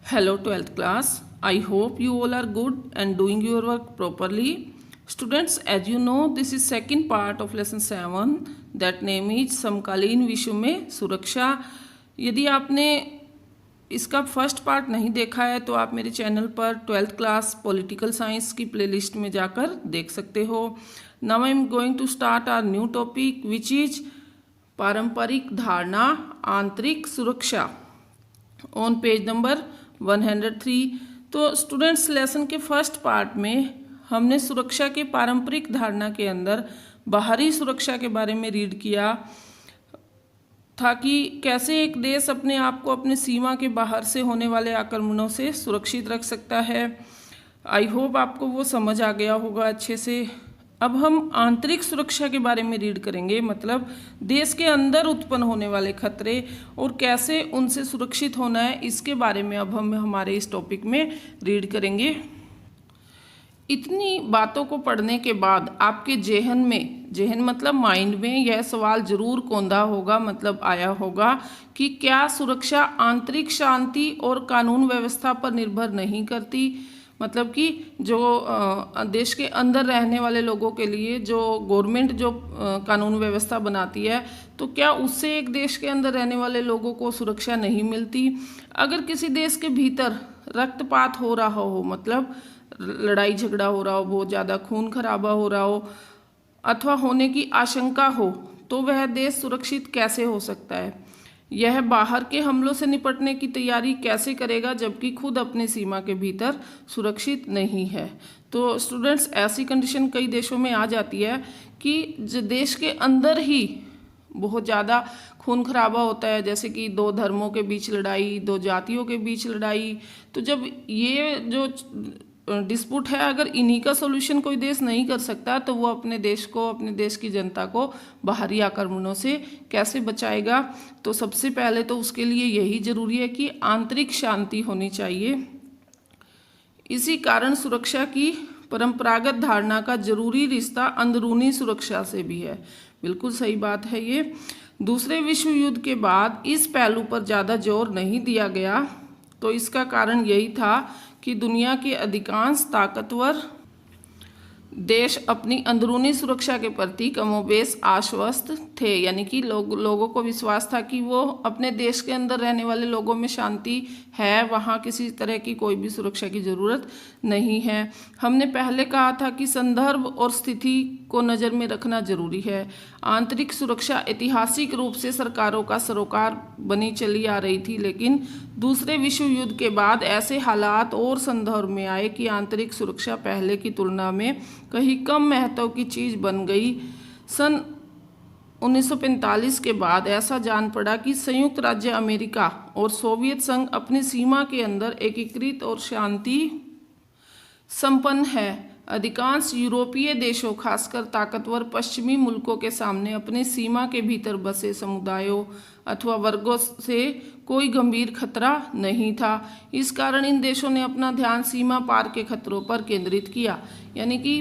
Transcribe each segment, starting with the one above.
Hello 12th class. I hope you all are good and doing your work properly. Students, as you know, this is second part of lesson 7. That name is समकालीन विश्व में सुरक्षा. यदि आपने इसका first part नहीं देखा है तो आप मेरे चैनल पर 12th क्लास पॉलिटिकल साइंस की प्लेलिस्ट में जाकर देख सकते हो. Now I am going to start our new topic which is पारंपरिक धारणा आंतरिक सुरक्षा ऑन पेज नंबर 103. तो स्टूडेंट्स, लेसन के फर्स्ट पार्ट में हमने सुरक्षा के पारंपरिक धारणा के अंदर बाहरी सुरक्षा के बारे में रीड किया था कि कैसे एक देश अपने आप को अपने सीमा के बाहर से होने वाले आक्रमणों से सुरक्षित रख सकता है. आई होप आपको वो समझ आ गया होगा अच्छे से. अब हम आंतरिक सुरक्षा के बारे में रीड करेंगे, मतलब देश के अंदर उत्पन्न होने वाले खतरे और कैसे उनसे सुरक्षित होना है, इसके बारे में अब हम हमारे इस टॉपिक में रीड करेंगे. इतनी बातों को पढ़ने के बाद आपके जेहन मतलब माइंड में यह सवाल जरूर कौंधा होगा, मतलब आया होगा कि क्या सुरक्षा आंतरिक शांति और कानून व्यवस्था पर निर्भर नहीं करती. मतलब कि जो देश के अंदर रहने वाले लोगों के लिए जो गवर्नमेंट जो कानून व्यवस्था बनाती है, तो क्या उससे एक देश के अंदर रहने वाले लोगों को सुरक्षा नहीं मिलती. अगर किसी देश के भीतर रक्तपात हो रहा हो, मतलब लड़ाई झगड़ा हो रहा हो, बहुत ज़्यादा खून खराबा हो रहा हो अथवा होने की आशंका हो, तो वह देश सुरक्षित कैसे हो सकता है. यह बाहर के हमलों से निपटने की तैयारी कैसे करेगा जबकि खुद अपनी सीमा के भीतर सुरक्षित नहीं है. तो स्टूडेंट्स, ऐसी कंडीशन कई देशों में आ जाती है कि जो देश के अंदर ही बहुत ज़्यादा खून खराबा होता है, जैसे कि दो धर्मों के बीच लड़ाई, दो जातियों के बीच लड़ाई. तो जब ये जो डिस्प्यूट है, अगर इन्हीं का सॉल्यूशन कोई देश नहीं कर सकता तो वो अपने देश को, अपने देश की जनता को बाहरी आक्रमणों से कैसे बचाएगा. तो सबसे पहले तो उसके लिए यही जरूरी है कि आंतरिक शांति होनी चाहिए. इसी कारण सुरक्षा की परंपरागत धारणा का जरूरी रिश्ता अंदरूनी सुरक्षा से भी है. बिल्कुल सही बात है ये. दूसरे विश्व युद्ध के बाद इस पहलू पर ज़्यादा जोर नहीं दिया गया, तो इसका कारण यही था कि दुनिया के अधिकांश ताकतवर देश अपनी अंदरूनी सुरक्षा के प्रति कमोबेश आश्वस्त थे. यानी कि लोगों को विश्वास था कि वो अपने देश के अंदर रहने वाले लोगों में शांति है, वहाँ किसी तरह की कोई भी सुरक्षा की ज़रूरत नहीं है. हमने पहले कहा था कि संदर्भ और स्थिति को नज़र में रखना जरूरी है. आंतरिक सुरक्षा ऐतिहासिक रूप से सरकारों का सरोकार बनी चली आ रही थी, लेकिन दूसरे विश्व युद्ध के बाद ऐसे हालात और संदर्भ में आए कि आंतरिक सुरक्षा पहले की तुलना में कहीं कम महत्व की चीज़ बन गई. सन 1945 के बाद ऐसा जान पड़ा कि संयुक्त राज्य अमेरिका और सोवियत संघ अपनी सीमा के अंदर एकीकृत और शांति संपन्न है. अधिकांश यूरोपीय देशों, खासकर ताकतवर पश्चिमी मुल्कों के सामने अपनी सीमा के भीतर बसे समुदायों अथवा वर्गों से कोई गंभीर खतरा नहीं था. इस कारण इन देशों ने अपना ध्यान सीमा पार के खतरों पर केंद्रित किया. यानी कि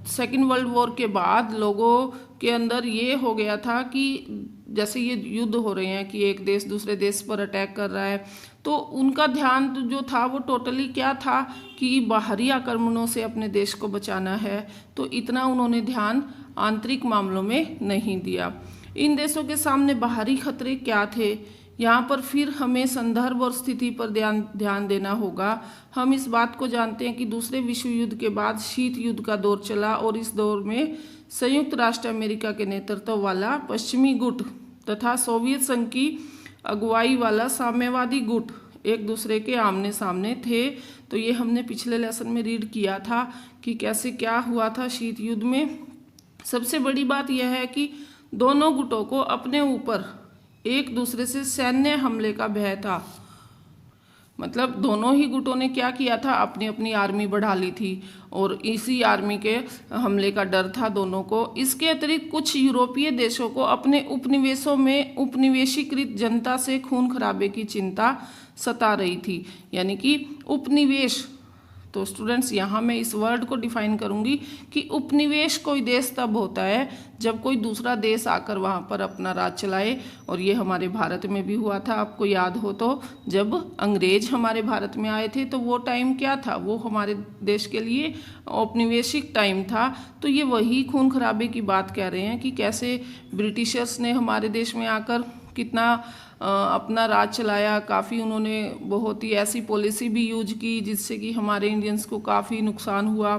सेकेंड वर्ल्ड वॉर के बाद लोगों के अंदर ये हो गया था कि जैसे ये युद्ध हो रहे हैं कि एक देश दूसरे देश पर अटैक कर रहा है, तो उनका ध्यान जो था वो टोटली क्या था कि बाहरी आक्रमणों से अपने देश को बचाना है. तो इतना उन्होंने ध्यान आंतरिक मामलों में नहीं दिया. इन देशों के सामने बाहरी खतरे क्या थे, यहाँ पर फिर हमें संदर्भ और स्थिति पर ध्यान देना होगा. हम इस बात को जानते हैं कि दूसरे विश्व युद्ध के बाद शीत युद्ध का दौर चला और इस दौर में संयुक्त राष्ट्र अमेरिका के नेतृत्व वाला पश्चिमी गुट तथा सोवियत संघ की अगुवाई वाला साम्यवादी गुट एक दूसरे के आमने सामने थे. तो ये हमने पिछले लेसन में रीड किया था कि कैसे क्या हुआ था शीत युद्ध में. सबसे बड़ी बात यह है कि दोनों गुटों को अपने ऊपर एक दूसरे से सैन्य हमले का भय था. मतलब दोनों ही गुटों ने क्या किया था, अपनी अपनी आर्मी बढ़ा ली थी और इसी आर्मी के हमले का डर था दोनों को. इसके अतिरिक्त कुछ यूरोपीय देशों को अपने उपनिवेशों में उपनिवेशीकृत जनता से खून खराबे की चिंता सता रही थी. यानी कि उपनिवेश, तो स्टूडेंट्स यहाँ मैं इस वर्ड को डिफाइन करूँगी कि उपनिवेश कोई देश तब होता है जब कोई दूसरा देश आकर वहाँ पर अपना राज चलाए। और ये हमारे भारत में भी हुआ था, आपको याद हो तो जब अंग्रेज हमारे भारत में आए थे तो वो टाइम क्या था, वो हमारे देश के लिए औपनिवेशिक टाइम था। तो ये वही खून खराबे की बात कह रहे हैं कि कैसे ब्रिटिशर्स ने हमारे देश में आकर कितना अपना राज चलाया। काफ़ी उन्होंने बहुत ही ऐसी पॉलिसी भी यूज की जिससे कि हमारे इंडियंस को काफ़ी नुकसान हुआ।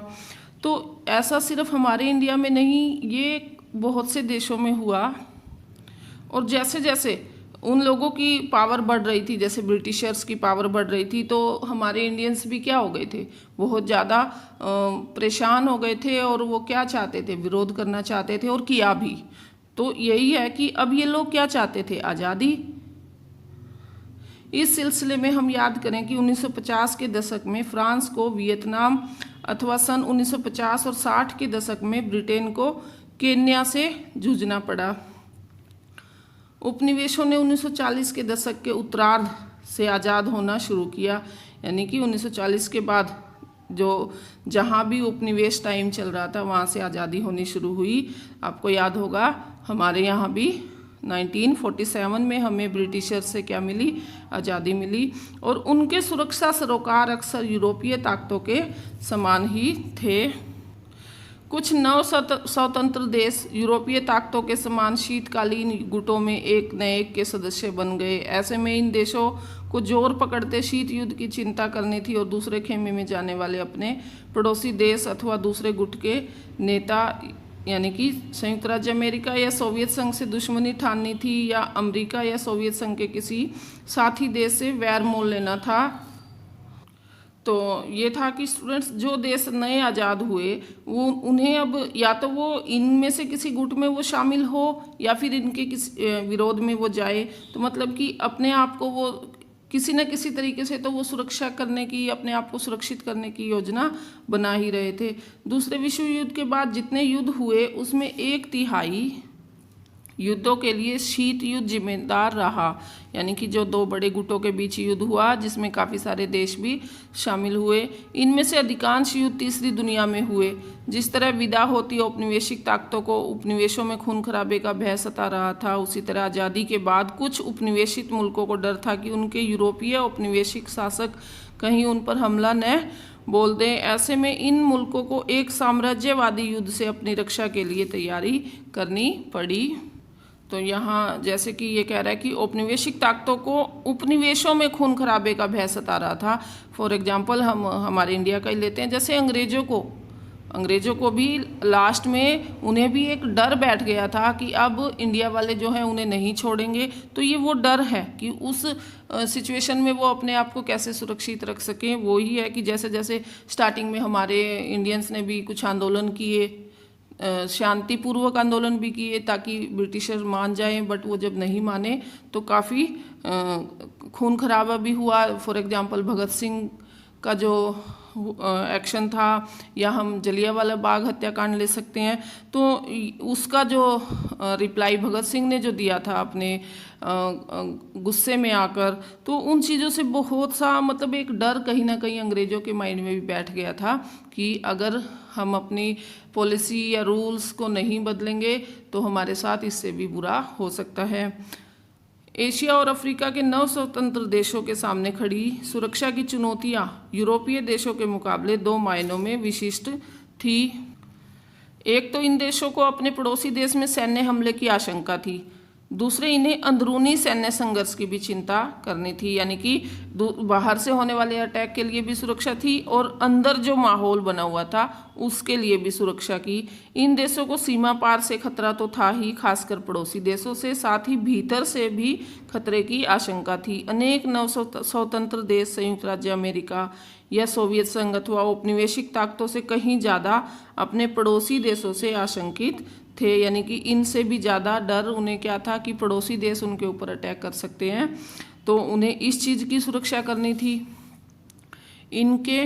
तो ऐसा सिर्फ हमारे इंडिया में नहीं, ये बहुत से देशों में हुआ। और जैसे जैसे उन लोगों की पावर बढ़ रही थी, जैसे ब्रिटिशर्स की पावर बढ़ रही थी, तो हमारे इंडियंस भी क्या हो गए थे, बहुत ज़्यादा परेशान हो गए थे। और वो क्या चाहते थे, विरोध करना चाहते थे और किया भी। तो यही है कि अब ये लोग क्या चाहते थे, आज़ादी। इस सिलसिले में हम याद करें कि 1950 के दशक में फ्रांस को वियतनाम, अथवा सन 1950 और 60 के दशक में ब्रिटेन को केन्या से जूझना पड़ा। उपनिवेशों ने 1940 के दशक के उत्तरार्ध से आज़ाद होना शुरू किया, यानी कि 1940 के बाद जो जहाँ भी उपनिवेश टाइम चल रहा था वहाँ से आज़ादी होनी शुरू हुई। आपको याद होगा हमारे यहाँ भी 1947 में हमें ब्रिटिशर से क्या मिली, आज़ादी मिली। और उनके सुरक्षा सरोकार अक्सर यूरोपीय ताकतों के समान ही थे। कुछ नव स्वतंत्र देश यूरोपीय ताकतों के समान शीतकालीन गुटों में एक न एक के सदस्य बन गए। ऐसे में इन देशों को जोर पकड़ते शीत युद्ध की चिंता करनी थी और दूसरे खेमे में जाने वाले अपने पड़ोसी देश अथवा दूसरे गुट के नेता यानी कि संयुक्त राज्य अमेरिका या सोवियत संघ से दुश्मनी ठाननी थी, या अमेरिका या सोवियत संघ के किसी साथी देश से वैर मोल लेना था। तो ये था कि स्टूडेंट्स जो देश नए आज़ाद हुए वो उन्हें अब या तो वो इनमें से किसी गुट में वो शामिल हो या फिर इनके किसी विरोध में वो जाए। तो मतलब कि अपने आप को वो किसी न किसी तरीके से तो वो सुरक्षा करने की, अपने आप को सुरक्षित करने की योजना बना ही रहे थे। दूसरे विश्व युद्ध के बाद जितने युद्ध हुए उसमें 1/3 युद्धों के लिए शीत युद्ध जिम्मेदार रहा, यानी कि जो दो बड़े गुटों के बीच युद्ध हुआ जिसमें काफ़ी सारे देश भी शामिल हुए। इनमें से अधिकांश युद्ध तीसरी दुनिया में हुए। जिस तरह विदा होती औपनिवेशिक ताकतों को उपनिवेशों में खून खराबे का भय सता रहा था, उसी तरह आज़ादी के बाद कुछ उपनिवेशित मुल्कों को डर था कि उनके यूरोपीय औपनिवेशिक शासक कहीं उन पर हमला न बोल दें। ऐसे में इन मुल्कों को एक साम्राज्यवादी युद्ध से अपनी रक्षा के लिए तैयारी करनी पड़ी। तो यहाँ जैसे कि ये कह रहा है कि औपनिवेशिक ताकतों को उपनिवेशों में खून खराबे का भय सता रहा था। फॉर एग्जांपल हम हमारे इंडिया का ही लेते हैं, जैसे अंग्रेज़ों को भी लास्ट में उन्हें भी एक डर बैठ गया था कि अब इंडिया वाले जो हैं उन्हें नहीं छोड़ेंगे। तो ये वो डर है कि उस सिचुएशन में वो अपने आप को कैसे सुरक्षित रख सकें। वो ही है कि जैसे जैसे स्टार्टिंग में हमारे इंडियंस ने भी कुछ आंदोलन किए, शांतिपूर्वक आंदोलन भी किए ताकि ब्रिटिशर मान जाएं, बट वो जब नहीं माने तो काफ़ी खून खराबा भी हुआ। फॉर एग्जांपल भगत सिंह का जो एक्शन था, या हम जलियांवाला बाग हत्याकांड ले सकते हैं। तो उसका जो रिप्लाई भगत सिंह ने जो दिया था अपने गुस्से में आकर, तो उन चीज़ों से बहुत सा मतलब एक डर कहीं ना कहीं अंग्रेज़ों के माइंड में भी बैठ गया था कि अगर हम अपनी पॉलिसी या रूल्स को नहीं बदलेंगे तो हमारे साथ इससे भी बुरा हो सकता है। एशिया और अफ्रीका के नव स्वतंत्र देशों के सामने खड़ी सुरक्षा की चुनौतियां यूरोपीय देशों के मुकाबले 2 मायनों में विशिष्ट थी। एक तो इन देशों को अपने पड़ोसी देश में सैन्य हमले की आशंका थी, दूसरे इन्हें अंदरूनी सैन्य संघर्ष की भी चिंता करनी थी, यानी कि बाहर से होने वाले अटैक के लिए भी सुरक्षा थी और अंदर जो माहौल बना हुआ था उसके लिए भी सुरक्षा की। इन देशों को सीमा पार से खतरा तो था ही, खासकर पड़ोसी देशों से, साथ ही भीतर से भी खतरे की आशंका थी। अनेक नव स्वतंत्र देश संयुक्त राज्य अमेरिका या सोवियत संघ अथवा औपनिवेशिक ताकतों से कहीं ज़्यादा अपने पड़ोसी देशों से आशंकित थे, यानी कि इनसे भी ज़्यादा डर उन्हें क्या था कि पड़ोसी देश उनके ऊपर अटैक कर सकते हैं, तो उन्हें इस चीज़ की सुरक्षा करनी थी। इनके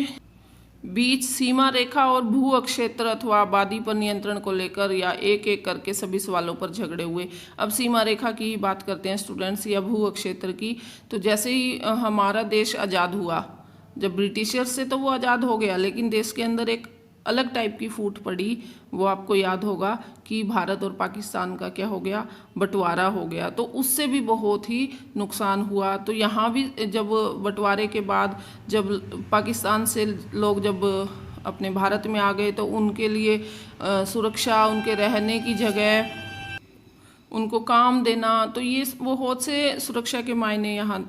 बीच सीमा रेखा और भू अक्षेत्र अथवा आबादी पर नियंत्रण को लेकर या एक एक करके सभी सवालों पर झगड़े हुए। अब सीमा रेखा की बात करते हैं स्टूडेंट्स, या भू अक्षेत्र की। तो जैसे ही हमारा देश आज़ाद हुआ जब ब्रिटिशर्स से तो वो आज़ाद हो गया, लेकिन देश के अंदर एक अलग टाइप की फूट पड़ी। वो आपको याद होगा कि भारत और पाकिस्तान का क्या हो गया, बंटवारा हो गया, तो उससे भी बहुत ही नुकसान हुआ। तो यहाँ भी जब बंटवारे के बाद जब पाकिस्तान से लोग जब अपने भारत में आ गए तो उनके लिए सुरक्षा, उनके रहने की जगह, उनको काम देना, तो ये बहुत से सुरक्षा के मायने यहाँ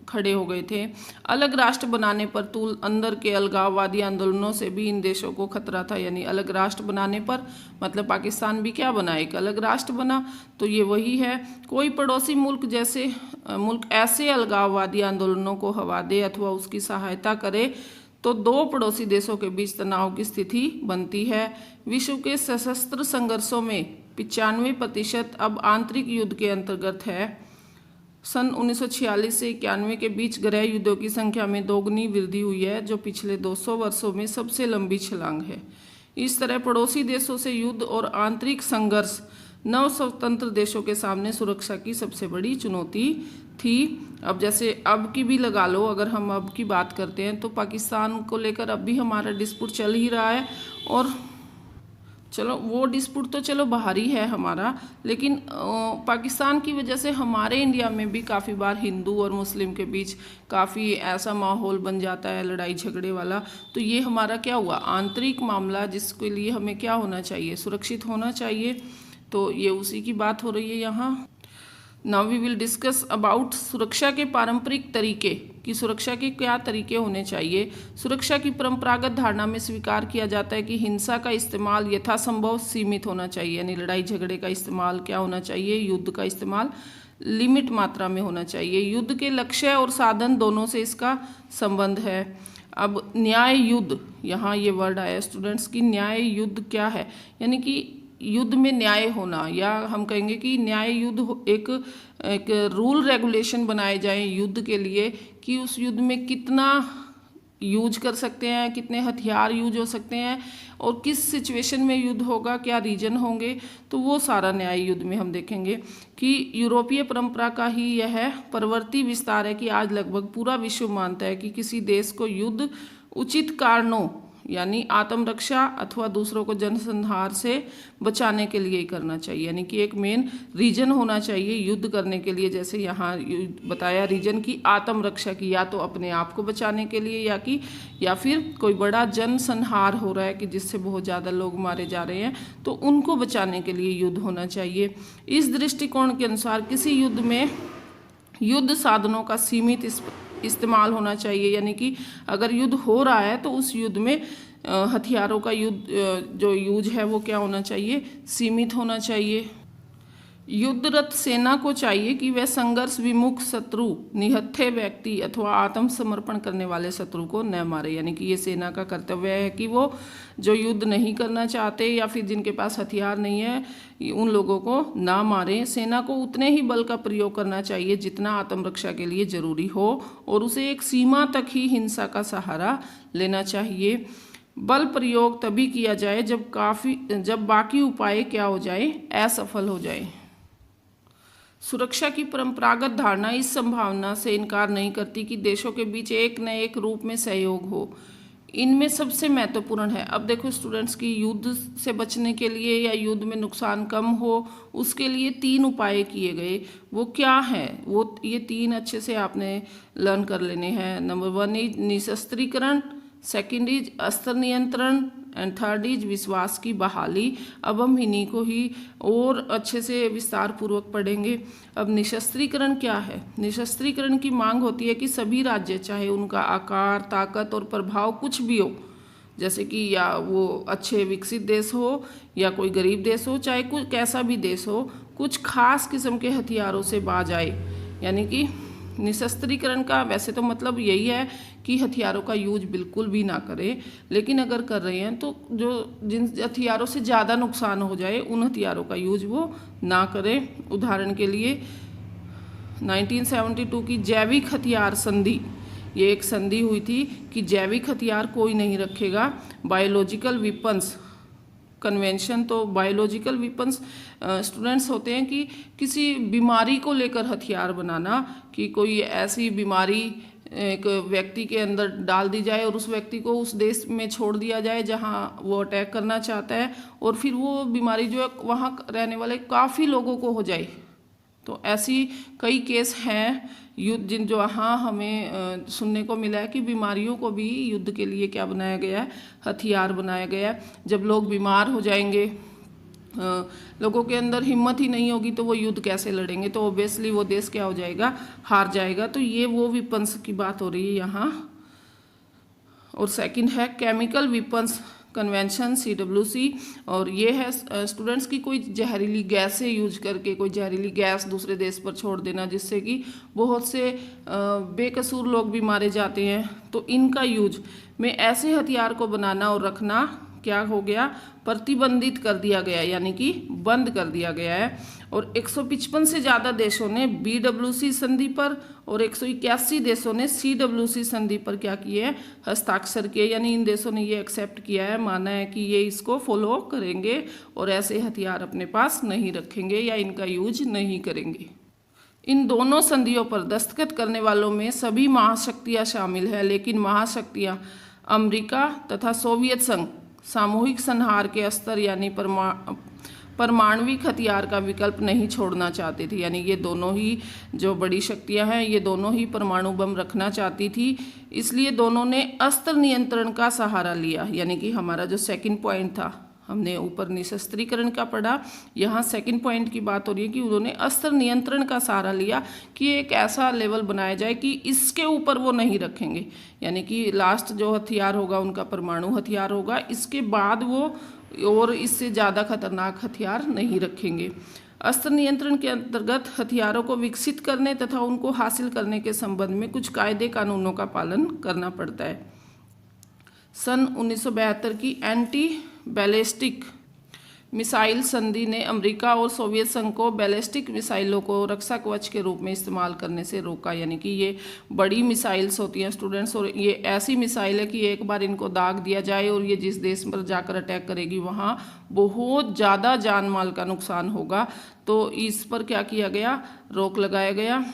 खड़े हो गए थे। अलग राष्ट्र बनाने पर तुल अंदर के अलगाववादी आंदोलनों से भी इन देशों को खतरा था। यानी अलग राष्ट्र बनाने पर मतलब पाकिस्तान भी क्या बना, एक अलग राष्ट्र बना। तो ये वही है, कोई पड़ोसी मुल्क ऐसे अलगाववादी आंदोलनों को हवा दे अथवा उसकी सहायता करे तो दो पड़ोसी देशों के बीच तनाव की स्थिति बनती है। विश्व के सशस्त्र संघर्षों में 95% अब आंतरिक युद्ध के अंतर्गत है। सन 1946 से 91 के बीच गृह युद्धों की संख्या में दोगुनी वृद्धि हुई है, जो पिछले 200 वर्षों में सबसे लंबी छलांग है। इस तरह पड़ोसी देशों से युद्ध और आंतरिक संघर्ष नव स्वतंत्र देशों के सामने सुरक्षा की सबसे बड़ी चुनौती थी। अब जैसे अब की भी लगा लो, अगर हम अब की बात करते हैं तो पाकिस्तान को लेकर अब भी हमारा डिस्प्यूट चल ही रहा है। और चलो वो डिस्प्यूट तो चलो बाहरी है हमारा, लेकिन पाकिस्तान की वजह से हमारे इंडिया में भी काफ़ी बार हिंदू और मुस्लिम के बीच काफ़ी ऐसा माहौल बन जाता है लड़ाई झगड़े वाला। तो ये हमारा क्या हुआ, आंतरिक मामला, जिसके लिए हमें क्या होना चाहिए, सुरक्षित होना चाहिए। तो ये उसी की बात हो रही है यहाँ। Now we will discuss about सुरक्षा के पारंपरिक तरीके, कि सुरक्षा के क्या तरीके होने चाहिए। सुरक्षा की परंपरागत धारणा में स्वीकार किया जाता है कि हिंसा का इस्तेमाल यथासंभव सीमित होना चाहिए। यानी लड़ाई झगड़े का इस्तेमाल क्या होना चाहिए, युद्ध का इस्तेमाल लिमिट मात्रा में होना चाहिए। युद्ध के लक्ष्य और साधन दोनों से इसका संबंध है। अब न्याय युद्ध, यहाँ ये वर्ड आया स्टूडेंट्स की, न्याय युद्ध क्या है, यानी कि युद्ध में न्याय होना, या हम कहेंगे कि न्याय युद्ध एक रूल रेगुलेशन बनाए जाएं युद्ध के लिए, कि उस युद्ध में कितना यूज कर सकते हैं, कितने हथियार यूज हो सकते हैं और किस सिचुएशन में युद्ध होगा, क्या रीजन होंगे। तो वो सारा न्याय युद्ध में हम देखेंगे कि यूरोपीय परंपरा का ही यह परवर्ती विस्तार है कि आज लगभग पूरा विश्व मानता है कि किसी देश को युद्ध उचित कारणों यानी आत्मरक्षा अथवा दूसरों को जनसंहार से बचाने के लिए ही करना चाहिए। यानी कि एक मेन रीजन होना चाहिए युद्ध करने के लिए, जैसे यहाँ बताया रीजन की आत्मरक्षा की, या तो अपने आप को बचाने के लिए या फिर कोई बड़ा जनसंहार हो रहा है कि जिससे बहुत ज़्यादा लोग मारे जा रहे हैं, तो उनको बचाने के लिए युद्ध होना चाहिए। इस दृष्टिकोण के अनुसार किसी युद्ध में युद्ध साधनों का सीमित इस्तेमाल होना चाहिए। यानी कि अगर युद्ध हो रहा है तो उस युद्ध में हथियारों का जो यूज है वो क्या होना चाहिए, सीमित होना चाहिए। युद्धरत सेना को चाहिए कि वह संघर्ष विमुख शत्रु, निहत्थे व्यक्ति अथवा आत्मसमर्पण करने वाले शत्रु को न मारे। यानी कि ये सेना का कर्तव्य है कि वो जो युद्ध नहीं करना चाहते या फिर जिनके पास हथियार नहीं है उन लोगों को ना मारे। सेना को उतने ही बल का प्रयोग करना चाहिए जितना आत्मरक्षा के लिए जरूरी हो, और उसे एक सीमा तक ही हिंसा का सहारा लेना चाहिए। बल प्रयोग तभी किया जाए जब बाकी उपाय क्या हो जाए, असफल हो जाए। सुरक्षा की परंपरागत धारणा इस संभावना से इनकार नहीं करती कि देशों के बीच एक न एक रूप में सहयोग हो। इनमें सबसे महत्वपूर्ण है, अब देखो स्टूडेंट्स की युद्ध से बचने के लिए या युद्ध में नुकसान कम हो उसके लिए 3 उपाय किए गए। वो क्या है, वो ये 3 अच्छे से आपने लर्न कर लेने हैं। नंबर 1 इज निशस्त्रीकरण, सेकंड इज अस्त्र नियंत्रण एंड थर्ड इज विश्वास की बहाली। अब हम इन्हीं को ही और अच्छे से विस्तार पूर्वक पढ़ेंगे। अब निशस्त्रीकरण क्या है? निशस्त्रीकरण की मांग होती है कि सभी राज्य, चाहे उनका आकार, ताकत और प्रभाव कुछ भी हो, जैसे कि या वो अच्छे विकसित देश हो या कोई गरीब देश हो, चाहे कोई कैसा भी देश हो, कुछ खास किस्म के हथियारों से बाज आए। यानी कि निशस्त्रीकरण का वैसे तो मतलब यही है कि हथियारों का यूज बिल्कुल भी ना करें, लेकिन अगर कर रहे हैं तो जो जिन हथियारों से ज़्यादा नुकसान हो जाए उन हथियारों का यूज वो ना करें। उदाहरण के लिए 1972 की जैविक हथियार संधि, ये एक संधि हुई थी कि जैविक हथियार कोई नहीं रखेगा। बायोलॉजिकल वेपन्स कन्वेंशन, तो बायोलॉजिकल वेपन्स स्टूडेंट्स होते हैं कि किसी बीमारी को लेकर हथियार बनाना, कि कोई ऐसी बीमारी एक व्यक्ति के अंदर डाल दी जाए और उस व्यक्ति को उस देश में छोड़ दिया जाए जहां वो अटैक करना चाहता है, और फिर वो बीमारी जो है वहां रहने वाले काफ़ी लोगों को हो जाए। तो ऐसी कई केस हैं युद्ध जिन जो हाँ हमें सुनने को मिला है कि बीमारियों को भी युद्ध के लिए क्या बनाया गया है, हथियार बनाया गया है। जब लोग बीमार हो जाएंगे, लोगों के अंदर हिम्मत ही नहीं होगी, तो वो युद्ध कैसे लड़ेंगे, तो ऑब्वियसली वो देश क्या हो जाएगा, हार जाएगा। तो ये वो विपन्स की बात हो रही है यहाँ। और सेकंड है केमिकल विपन्स कन्वेंशन CWC, और ये है स्टूडेंट्स की कोई जहरीली गैसें यूज करके कोई जहरीली गैस दूसरे देश पर छोड़ देना जिससे कि बहुत से बेकसूर लोग भी मारे जाते हैं। तो इनका यूज में ऐसे हथियार को बनाना और रखना क्या हो गया, प्रतिबंधित कर दिया गया, यानी कि बंद कर दिया गया है। और 155 से ज़्यादा देशों ने BWC संधि पर और 181 देशों ने CWC संधि पर क्या किए, हस्ताक्षर किए, यानी इन देशों ने ये एक्सेप्ट किया है, माना है कि ये इसको फॉलो करेंगे और ऐसे हथियार अपने पास नहीं रखेंगे या इनका यूज नहीं करेंगे। इन दोनों संधियों पर दस्तखत करने वालों में सभी महाशक्तियाँ शामिल हैं, लेकिन महाशक्तियाँ अमेरिका तथा सोवियत संघ सामूहिक संहार के स्तर यानी परमाणविक हथियार का विकल्प नहीं छोड़ना चाहती थी। यानी ये दोनों ही जो बड़ी शक्तियां हैं ये दोनों ही परमाणु बम रखना चाहती थी, इसलिए दोनों ने अस्त्र नियंत्रण का सहारा लिया। यानी कि हमारा जो सेकंड पॉइंट था, हमने ऊपर निशस्त्रीकरण का पढ़ा, यहाँ सेकंड पॉइंट की बात हो रही है कि उन्होंने अस्त्र नियंत्रण का सहारा लिया कि एक ऐसा लेवल बनाया जाए कि इसके ऊपर वो नहीं रखेंगे, यानी कि लास्ट जो हथियार होगा उनका परमाणु हथियार होगा, इसके बाद वो और इससे ज़्यादा खतरनाक हथियार नहीं रखेंगे। अस्त्र नियंत्रण के अंतर्गत हथियारों को विकसित करने तथा उनको हासिल करने के संबंध में कुछ कायदे कानूनों का पालन करना पड़ता है। सन 1972 की एंटी बैलिस्टिक मिसाइल संधि ने अमेरिका और सोवियत संघ को बैलिस्टिक मिसाइलों को रक्षा कवच के रूप में इस्तेमाल करने से रोका। यानी कि ये बड़ी मिसाइल्स होती हैं स्टूडेंट्स, और ये ऐसी मिसाइल है कि एक बार इनको दाग दिया जाए और ये जिस देश पर जाकर अटैक करेगी वहाँ बहुत ज़्यादा जान माल का नुकसान होगा। तो इस पर क्या किया गया, रोक लगाया गया।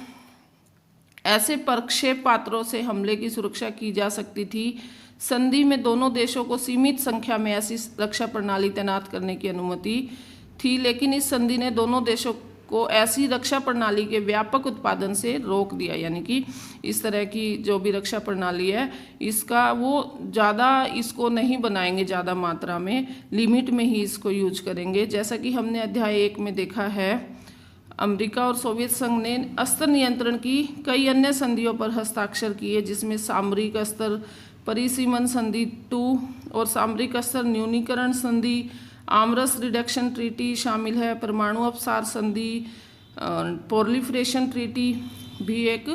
ऐसे प्रक्षेप पात्रों से हमले की सुरक्षा की जा सकती थी। संधि में दोनों देशों को सीमित संख्या में ऐसी रक्षा प्रणाली तैनात करने की अनुमति थी, लेकिन इस संधि ने दोनों देशों को ऐसी रक्षा प्रणाली के व्यापक उत्पादन से रोक दिया। यानी कि इस तरह की जो भी रक्षा प्रणाली है इसका वो ज़्यादा इसको नहीं बनाएंगे, ज़्यादा मात्रा में, लिमिट में ही इसको यूज करेंगे। जैसा कि हमने अध्याय 1 में देखा है, अमेरिका और सोवियत संघ ने अस्त्र नियंत्रण की कई अन्य संधियों पर हस्ताक्षर किए, जिसमें सामरिक अस्त्र परिसीमन संधि 2 और सामरिक अस्त्र न्यूनीकरण संधि, आर्म्स रिडक्शन ट्रीटी शामिल है। परमाणु अपसार संधि, प्रोलिफरेशन ट्रीटी भी एक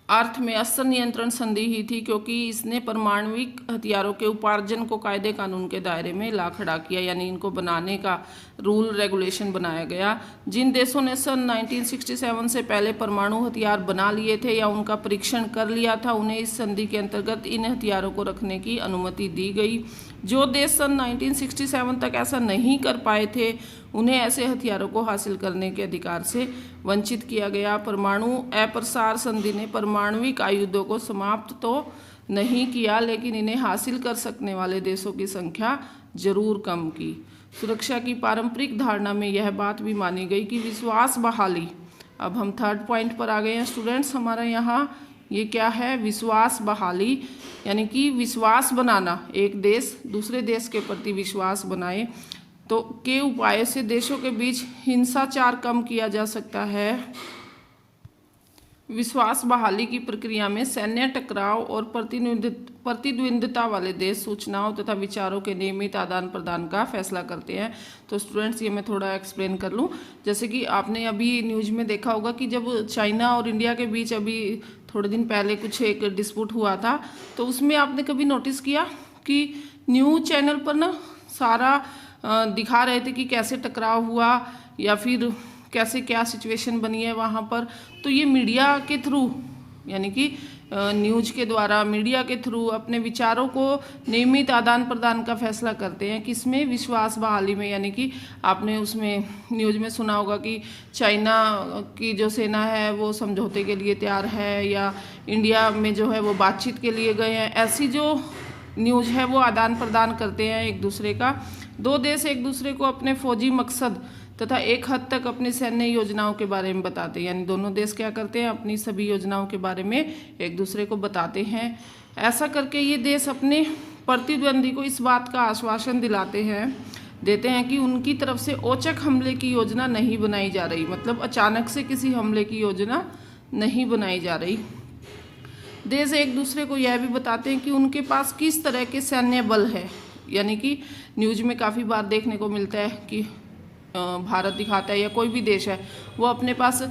अर्थ में अस्त्र नियंत्रण संधि ही थी, क्योंकि इसने परमाणविक हथियारों के उपार्जन को कायदे कानून के दायरे में ला खड़ा किया, यानी इनको बनाने का रूल रेगुलेशन बनाया गया। जिन देशों ने सन 1967 से पहले परमाणु हथियार बना लिए थे या उनका परीक्षण कर लिया था, उन्हें इस संधि के अंतर्गत इन हथियारों को रखने की अनुमति दी गई। जो देश सन 1967 तक ऐसा नहीं कर पाए थे उन्हें ऐसे हथियारों को हासिल करने के अधिकार से वंचित किया गया। परमाणु अप्रसार संधि ने परमाणविक आयुधों को समाप्त तो नहीं किया, लेकिन इन्हें हासिल कर सकने वाले देशों की संख्या जरूर कम की। सुरक्षा की पारंपरिक धारणा में यह बात भी मानी गई कि विश्वास बहाली। अब हम थर्ड पॉइंट पर आ गए हैं स्टूडेंट्स, हमारा यहाँ ये क्या है, विश्वास बहाली, यानी कि विश्वास बनाना, एक देश दूसरे देश के प्रति विश्वास बनाए तो के उपाय से देशों के बीच हिंसाचार कम किया जा सकता है। विश्वास बहाली की प्रक्रिया में सैन्य टकराव और प्रतिद्वंद्विता वाले देश सूचनाओं तथा विचारों के नियमित आदान प्रदान का फैसला करते हैं। तो स्टूडेंट्स ये मैं थोड़ा एक्सप्लेन कर लूँ। जैसे कि आपने अभी न्यूज़ में देखा होगा कि जब चाइना और इंडिया के बीच अभी थोड़े दिन पहले कुछ एक डिस्प्यूट हुआ था, तो उसमें आपने कभी नोटिस किया कि न्यूज़ चैनल पर ना सारा दिखा रहे थे कि कैसे टकराव हुआ या फिर कैसे क्या सिचुएशन बनी है वहाँ पर। तो ये मीडिया के थ्रू, यानी कि न्यूज के द्वारा, मीडिया के थ्रू अपने विचारों को नियमित आदान प्रदान का फैसला करते हैं। किसमें? विश्वास बहाली में। यानी कि आपने उसमें न्यूज में सुना होगा कि चाइना की जो सेना है वो समझौते के लिए तैयार है, या इंडिया में जो है वो बातचीत के लिए गए हैं। ऐसी जो न्यूज है वो आदान प्रदान करते हैं एक दूसरे का। दो देश एक दूसरे को अपने फौजी मकसद तथा एक हद तक अपनी सैन्य योजनाओं के बारे में बताते हैं। यानी दोनों देश क्या करते हैं? अपनी सभी योजनाओं के बारे में एक दूसरे को बताते हैं। ऐसा करके ये देश अपने प्रतिद्वंदी को इस बात का आश्वासन देते हैं कि उनकी तरफ से औचक हमले की योजना नहीं बनाई जा रही। मतलब अचानक से किसी हमले की योजना नहीं बनाई जा रही। देश एक दूसरे को यह भी बताते हैं कि उनके पास किस तरह के सैन्य बल है। यानी कि न्यूज में काफ़ी बार देखने को मिलता है कि भारत दिखाता है या कोई भी देश है वो अपने पास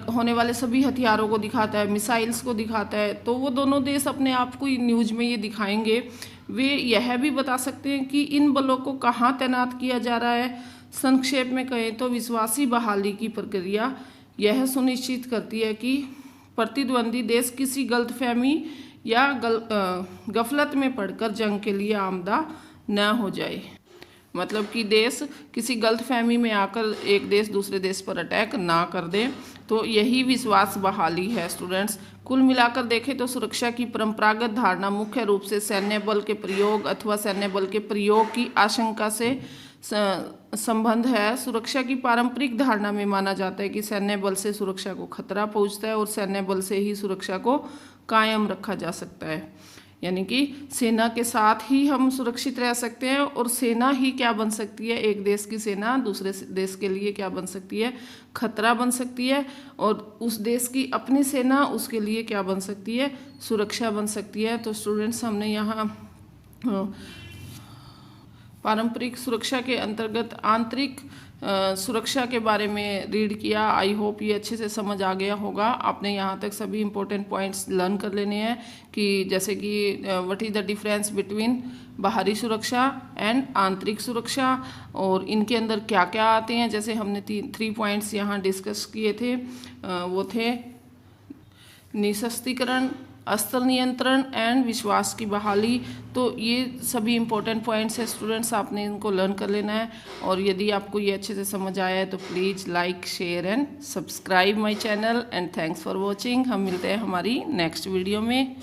होने वाले सभी हथियारों को दिखाता है, मिसाइल्स को दिखाता है। तो वो दोनों देश अपने आप को न्यूज में ये दिखाएंगे। वे यह भी बता सकते हैं कि इन बलों को कहाँ तैनात किया जा रहा है। संक्षेप में कहें तो विश्वासी बहाली की प्रक्रिया यह सुनिश्चित करती है कि प्रतिद्वंदी देश किसी गलतफहमी या गफलत में पड़कर जंग के लिए आमदा न हो जाए। मतलब कि देश किसी गलतफहमी में आकर एक देश दूसरे देश पर अटैक ना कर दे। तो यही विश्वास बहाली है स्टूडेंट्स। कुल मिलाकर देखें तो सुरक्षा की परंपरागत धारणा मुख्य रूप से सैन्य बल के प्रयोग अथवा सैन्य बल के प्रयोग की आशंका से संबंध है। सुरक्षा की पारंपरिक धारणा में माना जाता है कि सैन्य बल से सुरक्षा को खतरा पहुंचता है और सैन्य बल से ही सुरक्षा को कायम रखा जा सकता है। यानी कि सेना के साथ ही हम सुरक्षित रह सकते हैं, और सेना ही क्या बन सकती है? एक देश की सेना दूसरे देश के लिए क्या बन सकती है? खतरा बन सकती है। और उस देश की अपनी सेना उसके लिए क्या बन सकती है? सुरक्षा बन सकती है। तो स्टूडेंट्स, हमने यहाँ पारंपरिक सुरक्षा के अंतर्गत आंतरिक सुरक्षा के बारे में रीड किया। आई होप ये अच्छे से समझ आ गया होगा। आपने यहाँ तक सभी इंपॉर्टेंट पॉइंट्स लर्न कर लेने हैं कि जैसे कि what is the difference between बाहरी सुरक्षा एंड आंतरिक सुरक्षा, और इनके अंदर क्या क्या आते हैं। जैसे हमने 3 पॉइंट्स यहाँ डिस्कस किए थे, वो थे निशस्त्रीकरण, अस्त्र नियंत्रण एंड विश्वास की बहाली। तो ये सभी इंपॉर्टेंट पॉइंट्स हैं स्टूडेंट्स, आपने इनको लर्न कर लेना है। और यदि आपको ये अच्छे से समझ आया है तो please like, share and subscribe my channel. And thanks for watching. हम मिलते हैं हमारी नेक्स्ट वीडियो में।